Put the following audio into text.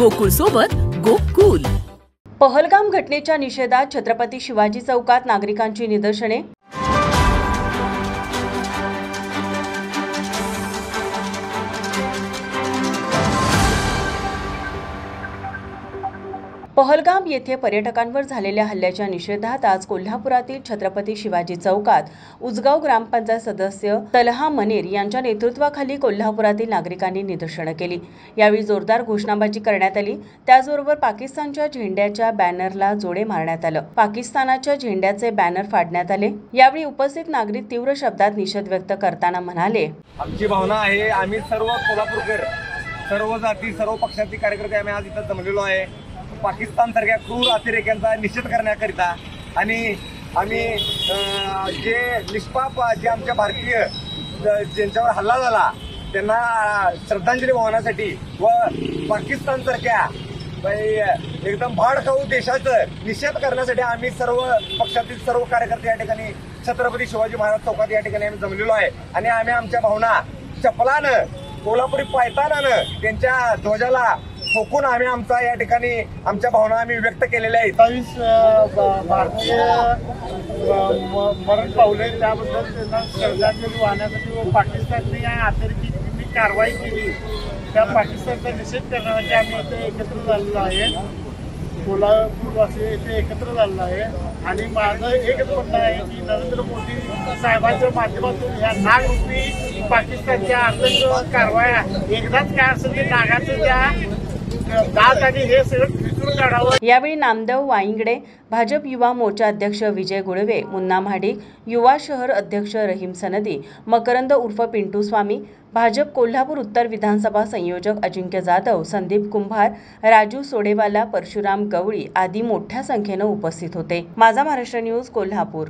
गोकुळ सोबत गोकुल। पहलगाम घटनेच्या निषेधात छत्रपती शिवाजी चौकात नागरिकांची निदर्शने। पहलगाम येथे पर्यटकांवर झालेल्या हल्ल्याच्या निषेधात आज कोल्हापुरातील छत्रपती शिवाजी चौकात उजगाव ग्रामपंचायत सदस्य तलहा मनेर यांच्या नेतृत्वाखाली कोल्हापुरातील नागरिकांनी निदर्शने केली। यावेळी जोरदार घोषणाबाजी करण्यात आली। त्याचबरोबर पाकिस्तानच्या झेंड्याच्या बॅनरला जोडे मारण्यात आले। पाकिस्तानाच्या झेंड्याचे बॅनर फाडण्यात आले। यावेळी उपस्थित नागरिक तीव्र शब्दात निषेध व्यक्त करताना म्हणाले, आमची भावना आहे, आम्ही सर्व कोल्हापूरकर, सर्व जाती, सर्व पक्षाचे कार्यकर्ते आम्ही आज इथं जमलेलो आहे पाकिस्तान सारख्या क्रूर अतिरेक्यांचा निषेध करण्याकरिता। आणि आम्ही जे निष्पाप जे आमच्या भारतीय ज्यांच्यावर हल्ला झाला त्यांना श्रद्धांजली वाहण्यासाठी व पाकिस्तान सारख्या एकदम भाडखाऊ देशाचा निषेध करण्यासाठी आम्ही सर्व पक्षातील सर्व कार्यकर्ते या ठिकाणी छत्रपती शिवाजी महाराज चौकात या ठिकाणी आम्ही जमलेलो आहे। आणि आम्ही आमच्या भावना चपलानं कोल्हापुरी पायतानानं त्यांच्या ध्वजाला ठोकून आम्ही आमचा या ठिकाणी आमच्या भावना आम्ही व्यक्त केलेल्या आहेत। 27 भारतीय मरण पावले त्याबद्दल त्यांना श्रद्धांजली वाहण्यासाठी व पाकिस्तानने या अतिरेकी कारवाई केली त्या पाकिस्तानचा निषेध करण्यासाठी आम्ही इथे एकत्र झालेलो आहे। कोल्हापूरवासी इथे एकत्र झालेलो आहे आणि माझं एकच म्हणणं आहे की नरेंद्र मोदी साहेबांच्या माध्यमातून या नागरूपी पाकिस्तानच्या आतंक कारवाया एकदाच काय असेल की नागाचं त्या दात आणि हे सगळं फिरून काढावं। यावेळी नामदेव वाईंगडे, भाजप युवा मोर्चा अध्यक्ष विजय गुळवे, मुन्ना महाडिक, युवा शहर अध्यक्ष रहीम सनदी, मकरंद उर्फ पिंटू स्वामी, भाजप कोल्हापूर उत्तर विधानसभा संयोजक अजिंक्य जाधव, संदीप कुंभार, राजू सोडेवाला, परशुराम गवळी आदी मोठ्या संख्येने उपस्थित होते। माझा महाराष्ट्र न्यूज कोल्हापूर।